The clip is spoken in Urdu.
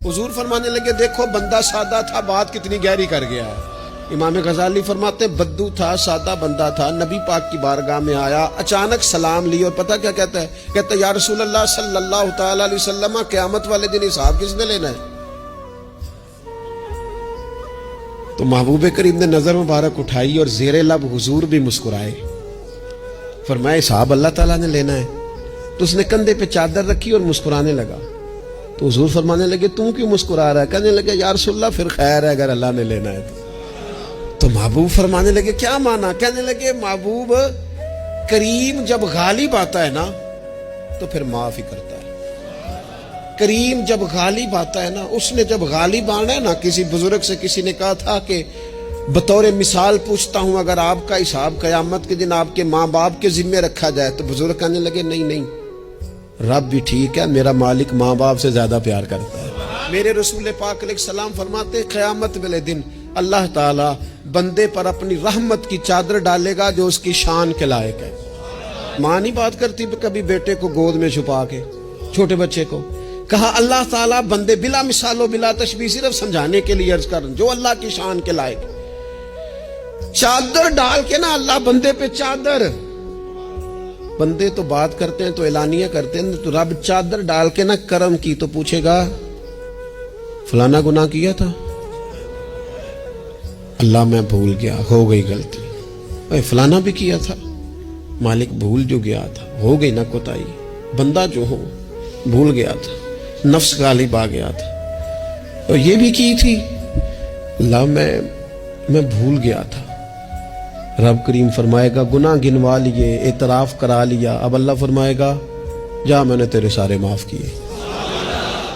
حضور فرمانے لگے دیکھو بندہ سادہ تھا، بات کتنی گہری کر گیا ہے۔ امام غزالی فرماتے بدو تھا، سادہ بندہ تھا، نبی پاک کی بارگاہ میں آیا، اچانک سلام لی اور پتہ کیا کہتا ہے؟ کہتا ہے یا رسول اللہ صلی اللہ تعالی علیہ وسلم، قیامت والے دن حساب کس نے لینا ہے؟ تو محبوب کریم نے نظر مبارک اٹھائی اور زیر لب حضور بھی مسکرائے، فرمایا حساب اللہ تعالیٰ نے لینا ہے۔ تو اس نے کندھے پہ چادر رکھی اور مسکرانے لگا۔ تو حضور فرمانے لگے تم کیوں مسکرا رہا ہے؟ کہنے لگے یا رسول اللہ پھر خیر ہے اگر اللہ نے لینا ہے تو محبوب فرمانے لگے کیا مانا؟ کہنے لگے محبوب کریم جب غالب آتا ہے نا تو پھر معاف ہی کرتا ہے۔ کریم جب غالب آتا ہے نا، اس نے جب غالب آنا ہے نا، کسی بزرگ سے کسی نے کہا تھا کہ بطور مثال پوچھتا ہوں اگر آپ کا حساب قیامت کے دن آپ کے ماں باپ کے ذمے رکھا جائے، تو بزرگ کہنے لگے نہیں نہیں، رب بھی ٹھیک ہے، میرا مالک ماں باپ سے زیادہ پیار کرتا ہے۔ میرے رسول پاک علیہ السلام فرماتے قیامت والے دن اللہ تعالی بندے پر اپنی رحمت کی چادر ڈالے گا جو اس کی شان کے لائق ہے۔ ماں نہیں بات کرتی کبھی بیٹے کو گود میں چھپا کے، چھوٹے بچے کو کہا اللہ تعالیٰ بندے بلا مثال و بلا تشبیہ صرف سمجھانے کے لیے عرض کر جو اللہ کی شان کے لائق، چادر ڈال کے نا اللہ بندے پہ چادر، بندے تو بات کرتے ہیں تو اعلانیہ کرتے ہیں، تو رب چادر ڈال کے نا کرم کی تو پوچھے گا فلانا گناہ کیا تھا؟ اللہ میں بھول گیا، ہو گئی غلطی۔ فلانا بھی کیا تھا، مالک بھول جو گیا تھا، ہو گئی نا کوتاہی، بندہ جو ہو بھول گیا تھا، نفس غالب آ گیا تھا، اور یہ بھی کی تھی اللہ میں بھول گیا تھا۔ رب کریم فرمائے گا گناہ گنوا لیے، اعتراف کرا لیا، اب اللہ فرمائے گا جا میں نے تیرے سارے معاف کیے۔